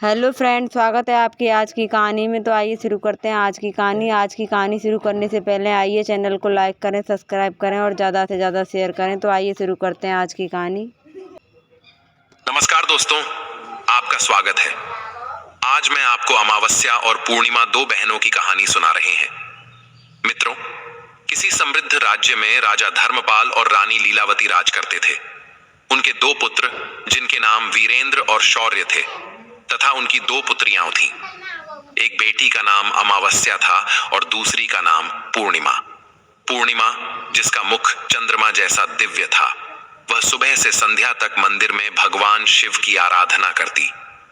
Hello friend, स्वागत है आपकी आज की कहानी में। तो आइए शुरू करते हैं आज की कहानी। आज की कहानी शुरू करने से पहले आइए चैनल को लाइक करें, सब्सक्राइब करें और ज़्यादा से ज़्यादा शेयर करें। तो आइए शुरू करते हैं आज की कहानी। नमस्कार दोस्तों, आपका स्वागत है। आज मैं आपको अमावस्या और पूर्णिमा, दो बहनों की कहानी सुना रहे हैं। मित्रों, किसी समृद्ध राज्य में राजा धर्मपाल और रानी लीलावती राज करते थे। उनके दो पुत्र, जिनके नाम वीरेंद्र और शौर्य थे, तथा उनकी दो पुत्रियां थीं। एक बेटी का नाम अमावस्या था और दूसरी का नाम पूर्णिमा। पूर्णिमा, जिसका मुख चंद्रमा जैसा दिव्य था, वह सुबह से संध्या तक मंदिर में भगवान शिव की आराधना करती,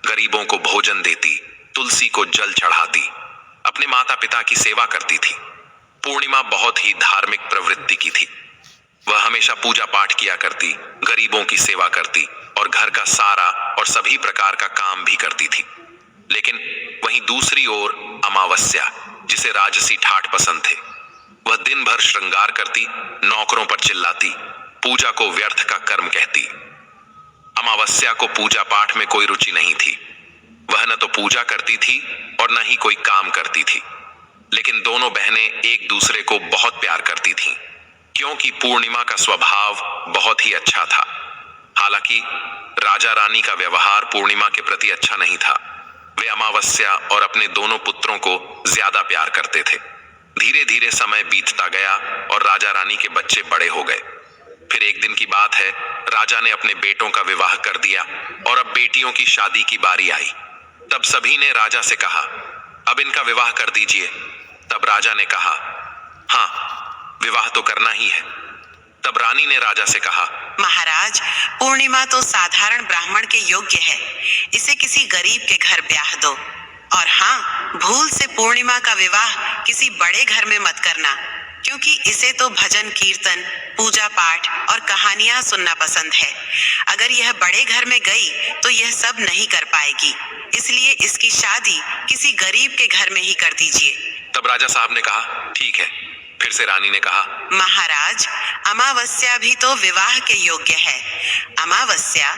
गरीबों को भोजन देती, तुलसी को जल चढ़ाती, अपने माता पिता की सेवा करती थी। पूर्णिमा बहुत ही धार्मिक प्रवृत्ति की थी। वह हमेशा पूजा पाठ किया करती, गरीबों की सेवा करती और घर का सारा और सभी प्रकार का काम भी करती थी। लेकिन वहीं दूसरी ओर अमावस्या, जिसे राजसी ठाठ पसंद थे, वह दिन भर श्रृंगार करती, नौकरों पर चिल्लाती, पूजा को व्यर्थ का कर्म कहती। अमावस्या को पूजा पाठ में कोई रुचि नहीं थी। वह न तो पूजा करती थी और न ही कोई काम करती थी। लेकिन दोनों बहनें एक दूसरे को बहुत प्यार करती थीं, क्योंकि पूर्णिमा का स्वभाव बहुत ही अच्छा था। हालांकि राजा रानी का व्यवहार पूर्णिमा के प्रति अच्छा नहीं था। वे अमावस्या और अपने दोनों पुत्रों को ज्यादा प्यार करते थे। धीरे धीरे समय बीतता गया और राजा रानी के बच्चे बड़े हो गए। फिर एक दिन की बात है, राजा ने अपने बेटों का विवाह कर दिया और अब बेटियों की शादी की बारी आई। तब सभी ने राजा से कहा, अब इनका विवाह कर दीजिए। तब राजा ने कहा, हाँ, विवाह तो करना ही है। तब रानी ने राजा से कहा, महाराज, पूर्णिमा तो साधारण ब्राह्मण के योग्य है। इसे किसी गरीब के घर ब्याह दो। और हाँ, भूल से पूर्णिमा का विवाह किसी बड़े घर में मत करना, क्योंकि इसे तो भजन कीर्तन, पूजा पाठ और कहानियां सुनना पसंद है। अगर यह बड़े घर में गई तो यह सब नहीं कर पाएगी, इसलिए इसकी शादी किसी गरीब के घर में ही कर दीजिए। तब राजा साहब ने कहा, ठीक है। फिर से रानी ने कहा, महाराज, अमावस्या भी तो विवाह के योग्य है। अमावस्या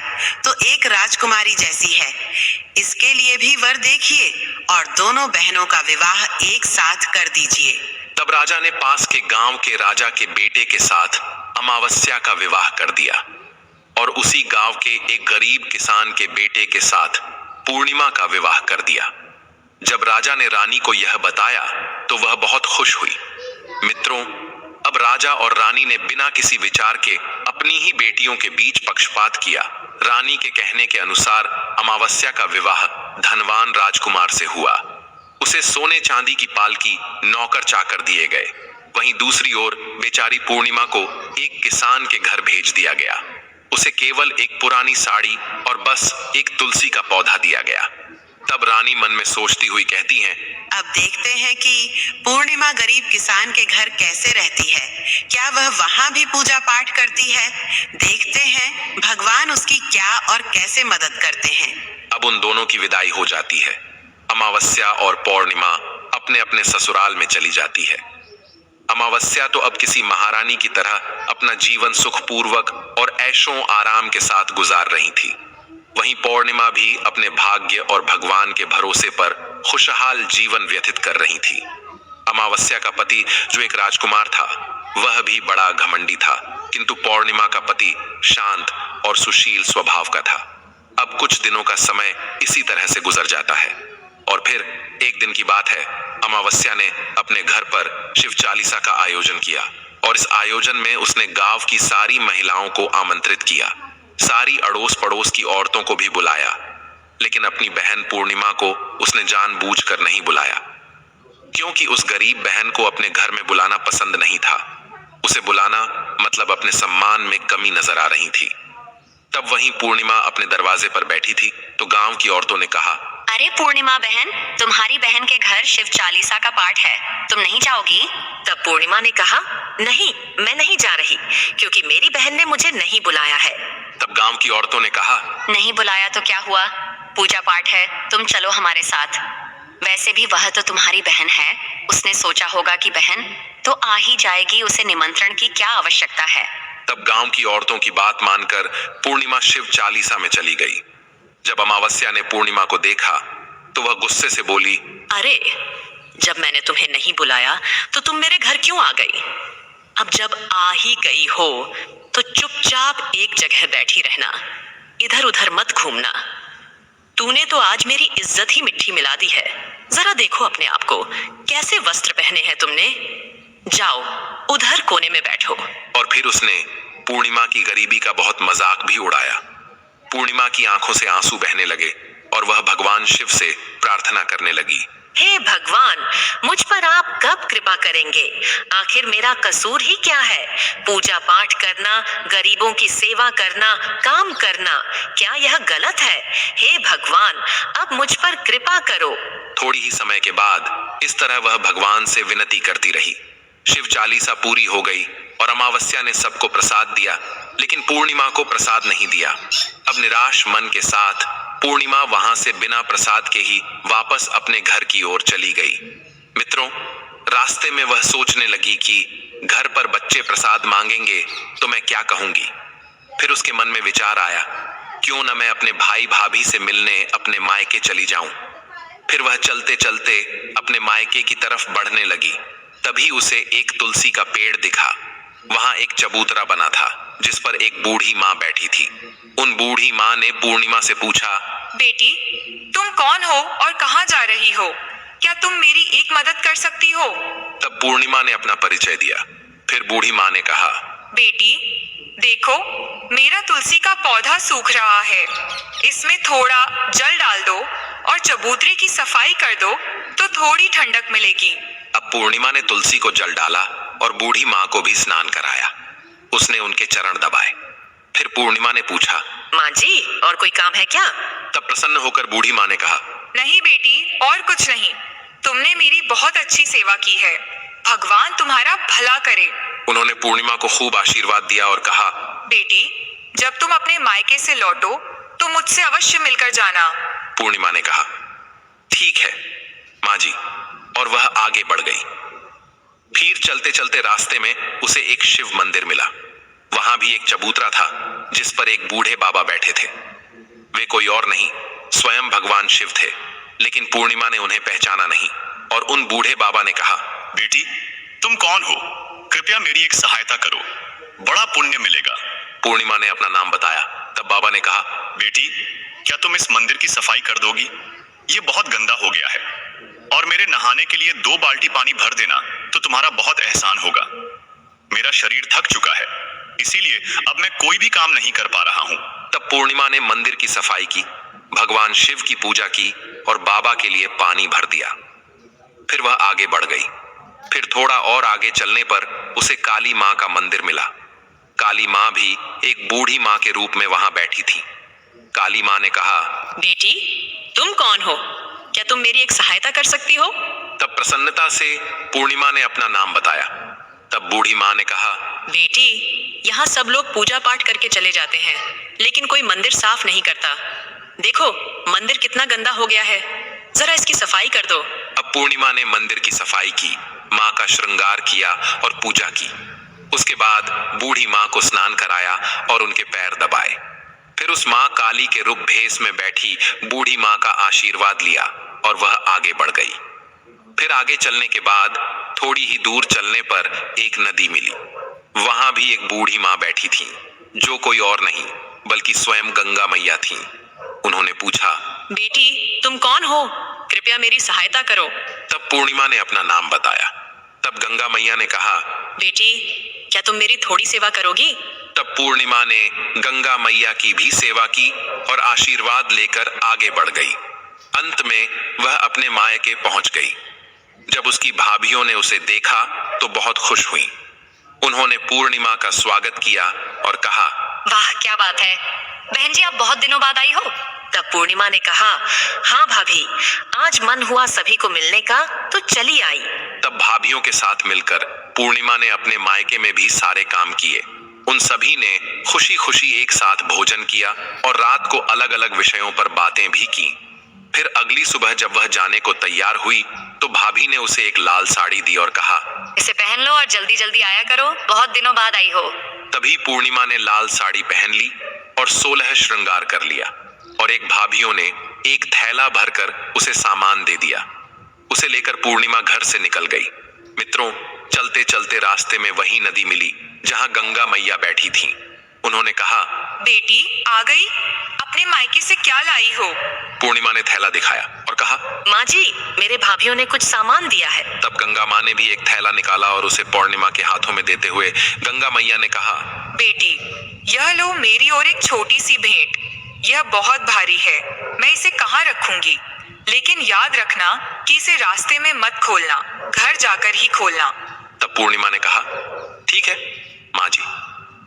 तो एक राजकुमारी जैसी है। इसके लिए भी वर देखिए और दोनों बहनों का विवाह एक साथ कर दीजिए। तब राजा ने पास के गांव के राजा के बेटे के साथ अमावस्या का विवाह कर दिया और उसी गांव के एक गरीब किसान के बेटे के साथ पूर्णिमा का विवाह कर दिया। जब राजा ने रानी को यह बताया तो वह बहुत खुश हुई। मित्रों, अब राजा और रानी ने बिना किसी विचार के अपनी ही बेटियों के बीच पक्षपात किया। रानी के कहने के अनुसार अमावस्या का विवाह धनवान राजकुमार से हुआ। उसे सोने चांदी की पालकी, नौकर चाकर दिए गए। वहीं दूसरी ओर बेचारी पूर्णिमा को एक किसान के घर भेज दिया गया। उसे केवल एक पुरानी साड़ी और बस एक तुलसी का पौधा दिया गया। तब रानी मन में सोचती हुई कहती हैं, अब देखते हैं कि पूर्णिमा गरीब किसान के घर कैसे रहती है। क्या वह वहां भी पूजा पाठ करती है? देखते हैं भगवान उसकी क्या और कैसे मदद करते हैं। अब उन दोनों की विदाई हो जाती है। अमावस्या और पूर्णिमा अपने अपने ससुराल में चली जाती है। अमावस्या तो अब किसी महारानी की तरह अपना जीवन सुखपूर्वक और ऐशों आराम के साथ गुजार रही थी। वहीं पूर्णिमा भी अपने भाग्य और भगवान के भरोसे पर खुशहाल जीवन व्यतीत कर रही थी। अमावस्या का पति, जो एक राजकुमार था, वह भी बड़ा घमंडी था, किंतु पूर्णिमा का पति शांत और सुशील स्वभाव का था। अब कुछ दिनों का समय इसी तरह से गुजर जाता है और फिर एक दिन की बात है, अमावस्या ने अपने घर पर शिव चालीसा का आयोजन किया और इस आयोजन में उसने गांव की सारी महिलाओं को आमंत्रित किया। सारी अड़ोस पड़ोस की औरतों को भी बुलाया, लेकिन अपनी बहन पूर्णिमा को उसने जानबूझकर नहीं बुलाया, क्योंकि उस गरीब बहन को अपने घर में बुलाना पसंद नहीं था। उसे बुलाना मतलब अपने सम्मान में कमी नजर आ रही थी। तब वहीं पूर्णिमा अपने दरवाजे पर बैठी थी तो गांव की औरतों ने कहा, अरे पूर्णिमा बहन, तुम्हारी बहन के घर शिव चालीसा का पाठ है, तुम नहीं जाओगी? तब पूर्णिमा ने कहा, नहीं, मैं नहीं जा रही, क्योंकि मेरी बहन ने मुझे नहीं बुलाया है। तब गांव की औरतों ने कहा, नहीं बुलाया तो क्या हुआ, पूजा पाठ है, तुम चलो हमारे साथ। वैसे भी वह तो तुम्हारी बहन है, उसने सोचा होगा कि बहन तो आ ही जाएगी, उसे निमंत्रण की क्या आवश्यकता है। तब गांव की औरतों की बात मानकर पूर्णिमा शिव चालीसा में चली गई। जब अमावस्या ने पूर्णिमा को देखा तो वह गुस्से से बोली, अरे, जब मैंने तुम्हें नहीं बुलाया तो तुम मेरे घर क्यों आ गई? अब जब आ ही गई हो तो चुपचाप एक जगह बैठी रहना, इधर उधर मत घूमना। तूने तो आज मेरी इज्जत ही मिट्टी मिला दी है। जरा देखो अपने आप को, कैसे वस्त्र पहने हैं तुमने। जाओ उधर कोने में बैठो। और फिर उसने पूर्णिमा की गरीबी का बहुत मजाक भी उड़ाया। पूर्णिमा की आंखों से आंसू बहने लगे और वह भगवान शिव से प्रार्थना करने लगी। हे भगवान, मुझ पर आप कब कृपा करेंगे? आखिर मेरा कसूर ही क्या है? पूजा पाठ करना, गरीबों की सेवा करना, काम करना, क्या यह गलत है? हे भगवान, अब मुझ पर कृपा करो। थोड़ी ही समय के बाद इस तरह वह भगवान से विनती करती रही। शिव चालीसा पूरी हो गई और अमावस्या ने सबको प्रसाद दिया, लेकिन पूर्णिमा को प्रसाद नहीं दिया। अब निराश मन के साथ पूर्णिमा वहां से बिना प्रसाद के ही वापस अपने घर की ओर चली गई। मित्रों, रास्ते में वह सोचने लगी कि घर पर बच्चे प्रसाद मांगेंगे तो मैं क्या कहूंगी। फिर उसके मन में विचार आया, क्यों न मैं अपने भाई भाभी से मिलने अपने मायके चली जाऊं। फिर वह चलते चलते अपने मायके की तरफ बढ़ने लगी। तभी उसे एक तुलसी का पेड़ दिखा। वहां एक चबूतरा बना था जिस पर एक बूढ़ी माँ बैठी थी। उन बूढ़ी माँ ने पूर्णिमा से पूछा, बेटी, तुम कौन हो और कहाँ जा रही हो? क्या तुम मेरी एक मदद कर सकती हो? तब पूर्णिमा ने अपना परिचय दिया। फिर बूढ़ी माँ ने कहा, बेटी, देखो, मेरा तुलसी का पौधा सूख रहा है। इसमें थोड़ा जल डाल दो और चबूतरे की सफाई कर दो तो थोड़ी ठंडक मिलेगी। अब पूर्णिमा ने तुलसी को जल डाला और बूढ़ी माँ को भी स्नान कराया। उसने उनके चरण दबाए। फिर पूर्णिमा ने पूछा, माँ जी, और कोई काम है क्या? तब प्रसन्न होकर बूढ़ी माँ ने कहा, नहीं बेटी, और कुछ नहीं। तुमने मेरी बहुत अच्छी सेवा की है। भगवान तुम्हारा भला करे। उन्होंने पूर्णिमा को खूब आशीर्वाद दिया और कहा, बेटी, जब तुम अपने मायके से लौटो तो मुझसे अवश्य मिलकर जाना। पूर्णिमा ने कहा, ठीक है माँ जी, और वह आगे बढ़ गई। फिर चलते चलते रास्ते में उसे एक शिव मंदिर मिला। वहां भी एक चबूतरा था जिस पर एक बूढ़े बाबा बैठे थे। वे कोई और नहीं, स्वयं भगवान शिव थे। लेकिन पूर्णिमा ने उन्हें पहचाना नहीं और उन बूढ़े बाबा ने कहा, बेटी, तुम कौन हो? कृपया मेरी एक सहायता करो, बड़ा पुण्य मिलेगा। पूर्णिमा ने अपना नाम बताया। तब बाबा ने कहा, बेटी, क्या तुम इस मंदिर की सफाई कर दोगी? ये बहुत गंदा हो गया है, और मेरे नहाने के लिए 2 बाल्टी पानी भर देना तो तुम्हारा बहुत एहसान होगा। मेरा शरीर थक चुका है, इसीलिए अब मैं कोई भी काम नहीं कर पा रहा हूँ। तब पूर्णिमा ने मंदिर की सफाई की, भगवान शिव की पूजा की और बाबा के लिए पानी भर दिया। फिर वह आगे बढ़ गई। फिर थोड़ा और आगे चलने पर उसे काली माँ का मंदिर मिला। काली माँ भी एक बूढ़ी माँ के रूप में वहां बैठी थी। काली माँ ने कहा, बेटी, तुम कौन हो? क्या तुम मेरी एक सहायता कर सकती हो? तब प्रसन्नता से पूर्णिमा ने अपना नाम बताया। तब बूढ़ी माँ ने कहा, बेटी, यहाँ सब लोग पूजा पाठ करके चले जाते हैं, लेकिन कोई मंदिर साफ नहीं करता। देखो, मंदिर कितना गंदा हो गया है, जरा इसकी सफाई कर दो। अब पूर्णिमा ने मंदिर की सफाई की, माँ का श्रृंगार किया और पूजा की। उसके बाद बूढ़ी माँ को स्नान कराया और उनके पैर दबाए। फिर उस माँ काली के रूप भेष में बैठी बूढ़ी माँ का आशीर्वाद लिया और वह आगे बढ़ गई। फिर आगे चलने के बाद थोड़ी ही दूर चलने पर एक नदी मिली। वहां भी एक बूढ़ी माँ बैठी थी, जो कोई और नहीं बल्कि स्वयं गंगा मैया थी। उन्होंने पूछा, बेटी, तुम कौन हो? कृपया मेरी सहायता करो। तब पूर्णिमा ने अपना नाम बताया। तब गंगा मैया ने कहा, बेटी, क्या तुम मेरी थोड़ी सेवा करोगी? तब पूर्णिमा ने गंगा मैया की भी सेवा की और आशीर्वाद लेकर आगे बढ़ गई। अंत में वह अपने मायके पहुंच गई। जब उसकी भाभियों ने उसे देखा तो बहुत खुश हुई। उन्होंने पूर्णिमा का स्वागत किया और कहा, वाह, क्या बात है बहन जी, आप बहुत दिनों बाद आई हो। तब पूर्णिमा ने कहा, हाँ भाभी, आज मन हुआ सभी को मिलने का तो चली आई। तब भाभियों के साथ मिलकर पूर्णिमा ने अपने मायके में भी सारे काम किए। उन सभी ने खुशी खुशी एक साथ भोजन किया और रात को अलग अलग विषयों पर बातें भी की। फिर अगली सुबह जब वह जाने को तैयार हुई तो भाभी ने उसे एक लाल साड़ी दी और कहा, इसे पहन लो और जल्दी जल्दी आया करो, बहुत दिनों बाद आई हो। तभी पूर्णिमा ने लाल साड़ी पहन ली और 16 श्रृंगार कर लिया। और एक भाभियों ने एक थैला भरकर उसे सामान दे दिया। उसे लेकर पूर्णिमा घर से निकल गई। मित्रों, चलते चलते रास्ते में वही नदी मिली जहां गंगा मैया बैठी थीं। उन्होंने कहा, बेटी आ गई, अपने मायके से क्या लाई हो? पूर्णिमा ने थैला दिखाया और कहा, माँ जी, मेरे भाभीियों ने कुछ सामान दिया है। तब गंगा माँ ने भी एक थैला निकाला और उसे पूर्णिमा के हाथों में देते हुए गंगा मैया ने कहा, बेटी, यह लो मेरी और एक छोटी सी भेंट। यह बहुत भारी है, मैं इसे कहाँ रखूंगी? लेकिन याद रखना कि इसे रास्ते में मत खोलना, घर जाकर ही खोलना। तब पूर्णिमा ने कहा, ठीक है माँ जी,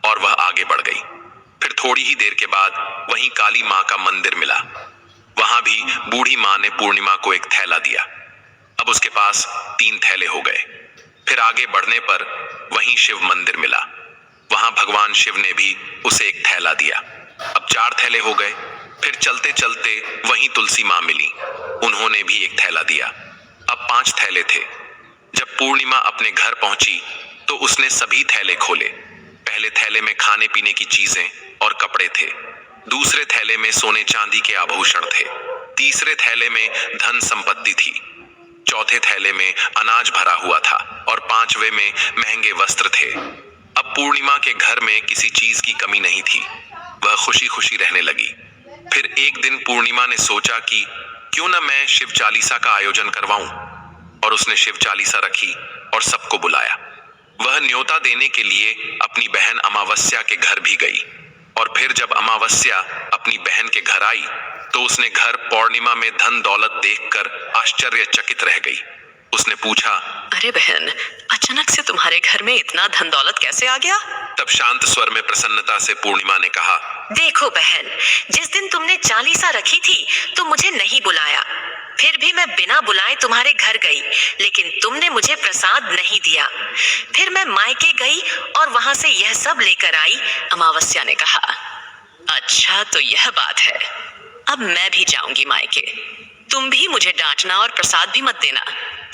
और वह आगे बढ़ गई। फिर थोड़ी ही देर के बाद वहीं काली माँ का मंदिर मिला। वहां भी बूढ़ी माँ ने पूर्णिमा को एक थैला दिया। अब उसके पास 3 थैले हो गए। फिर आगे बढ़ने पर वहीं शिव मंदिर मिला। वहां भगवान शिव ने भी उसे एक थैला दिया। अब 4 थैले हो गए। फिर चलते चलते वहीं तुलसी माँ मिली। उन्होंने भी एक थैला दिया। अब 5 थैले थे। जब पूर्णिमा अपने घर पहुंची तो उसने सभी थैले खोले। पहले थैले में खाने पीने की चीजें और कपड़े थे। दूसरे थैले में सोने चांदी के आभूषण थे। तीसरे थैले में धन संपत्ति थी। चौथे थैले में अनाज भरा हुआ था और 5वें में महंगे वस्त्र थे। अब पूर्णिमा के घर में किसी चीज की कमी नहीं थी। वह खुशी खुशी रहने लगी। फिर एक दिन पूर्णिमा ने सोचा कि क्यों न मैं शिव चालीसा का आयोजन करवाऊं, और उसने शिव चालीसा रखी और सबको बुलाया। वह न्योता देने के लिए अपनी बहन अमावस्या के घर भी गई। और फिर जब अमावस्या अपनी बहन के घर आई तो उसने घर पूर्णिमा में धन दौलत देखकर आश्चर्यचकित रह गई। उसने पूछा, अरे बहन, अचानक से तुम्हारे घर में इतना धन दौलत कैसे आ गया? तब शांत स्वर में प्रसन्नता से पूर्णिमा ने कहा, देखो बहन, जिस दिन तुमने चालीसा रखी थी तो मुझे नहीं बुलाया। फिर भी मैं बिना बुलाए तुम्हारे घर गई, लेकिन तुमने मुझे प्रसाद नहीं दिया। फिर मैं मायके गई और वहां से यह सब लेकर आई। अमावस्या ने कहा, अच्छा तो यह बात है, अब मैं भी जाऊंगी मायके। तुम भी मुझे डांटना और प्रसाद भी मत देना।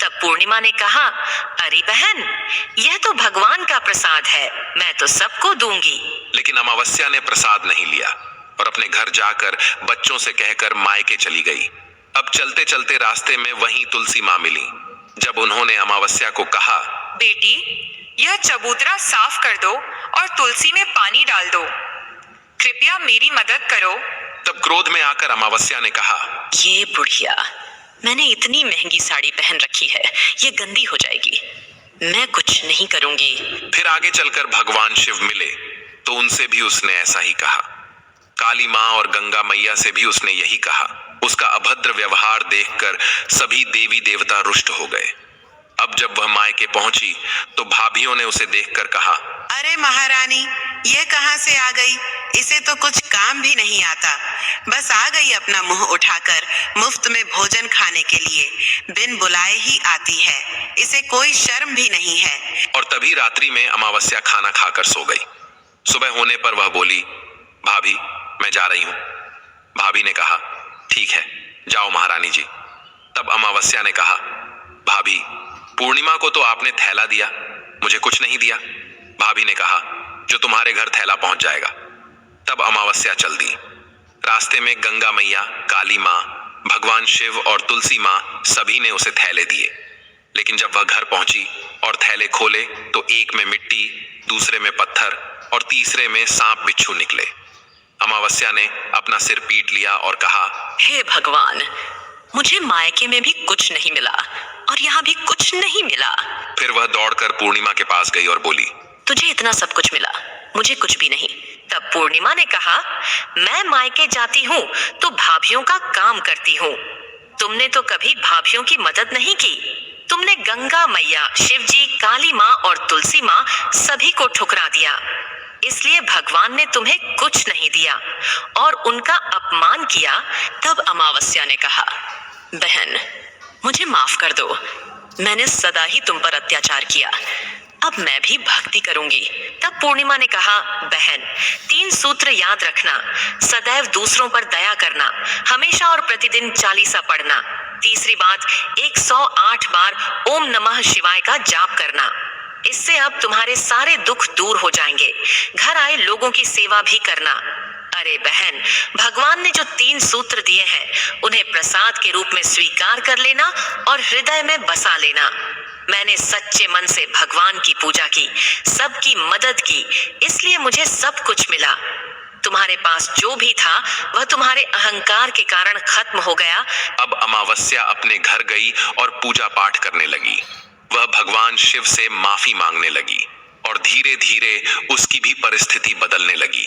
तब पूर्णिमा ने कहा, अरे बहन, यह तो भगवान का प्रसाद है, मैं तो सबको दूंगी। लेकिन अमावस्या ने प्रसाद नहीं लिया और अपने घर जाकर बच्चों से कहकर मायके चली गई। अब चलते चलते रास्ते में वहीं तुलसी माँ मिली। जब उन्होंने अमावस्या को कहा, बेटी, यह चबूतरा साफ कर दो और तुलसी में पानी डाल दो। कृपया मेरी मदद करो। तब क्रोध में आकर अमावस्या ने कहा, ये बुढ़िया, मैंने इतनी महंगी साड़ी पहन रखी है, ये गंदी हो जाएगी, मैं कुछ नहीं करूंगी। फिर आगे चलकर भगवान शिव मिले तो उनसे भी उसने ऐसा ही कहा। काली माँ और गंगा मैया से भी उसने यही कहा। उसका अभद्र व्यवहार देखकर सभी देवी देवता रुष्ट हो गए। अब जब वह मायके पहुंची तो भाभियों ने उसे देखकर कहा, अरे महारानी, ये कहाँ से आ गई? इसे तो कुछ काम भी नहीं आता, बस आ गई अपना मुंह उठाकर मुफ्त में भोजन खाने के लिए। बिन बुलाए ही आती है, इसे कोई शर्म भी नहीं है। और तभी रात्रि में अमावस्या खाना खाकर सो गई। सुबह होने पर वह बोली, भाभी, मैं जा रही हूं। भाभी ने कहा, ठीक है, जाओ महारानी जी। तब अमावस्या ने कहा, भाभी, पूर्णिमा को तो आपने थैला दिया, मुझे कुछ नहीं दिया। भाभी ने कहा, जो तुम्हारे घर थैला पहुंच जाएगा। तब अमावस्या चल दी। रास्ते में गंगा मैया, काली माँ, भगवान शिव और तुलसी माँ सभी ने उसे थैले दिए। लेकिन जब वह घर पहुंची और थैले खोले तो एक में मिट्टी, दूसरे में पत्थर और तीसरे में सांप बिच्छू निकले। अमावस्या ने अपना सिर पीट लिया और कहा, हे भगवान, मुझे मायके में भी कुछ नहीं मिला और यहाँ भी कुछ नहीं मिला। फिर वह दौड़कर पूर्णिमा के पास गई और बोली, तुझे इतना सब कुछ मिला, मुझे कुछ भी नहीं। तब पूर्णिमा ने कहा, मैं मायके जाती हूँ तो भाभियों का काम करती हूँ। तुमने तो कभी भाभियों की मदद नहीं की। तुमने गंगा मैया, शिवजी, काली माँ और तुलसी माँ सभी को ठुकरा दिया। इसलिए भगवान ने तुम्हें कुछ नहीं दिया और उनका अपमान किया। तब अमावस्या ने कहा, बहन, मुझे माफ कर दो, मैंने सदा ही तुम पर अत्याचार किया, अब मैं भी भक्ति करूंगी। तब पूर्णिमा ने कहा, बहन, 3 सूत्र याद रखना, सदैव दूसरों पर दया करना, हमेशा और प्रतिदिन चालीसा पढ़ना। तीसरी बात, 108 बार ओम नमः शिवाय का जाप करना। इससे अब तुम्हारे सारे दुख दूर हो जाएंगे। घर आए लोगों की सेवा भी करना। अरे बहन, भगवान ने जो 3 सूत्र दिए हैं उन्हें प्रसाद के रूप में स्वीकार कर लेना और हृदय में बसा लेना। मैंने सच्चे मन से भगवान की पूजा की, सबकी मदद की, इसलिए मुझे सब कुछ मिला। तुम्हारे पास जो भी था वह तुम्हारे अहंकार के कारण खत्म हो गया। अब अमावस्या अपने घर गई और पूजा पाठ करने लगी। वह भगवान शिव से माफी मांगने लगी और धीरे धीरे उसकी भी परिस्थिति बदलने लगी।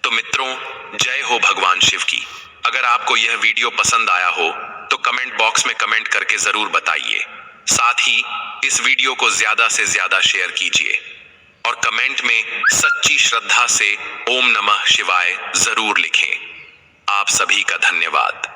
तो मित्रों, जय हो भगवान शिव की। अगर आपको यह वीडियो पसंद आया हो तो कमेंट बॉक्स में कमेंट करके जरूर बताइए। साथ ही इस वीडियो को ज्यादा से ज्यादा शेयर कीजिए और कमेंट में सच्ची श्रद्धा से ओम नमः शिवाय जरूर लिखें। आप सभी का धन्यवाद।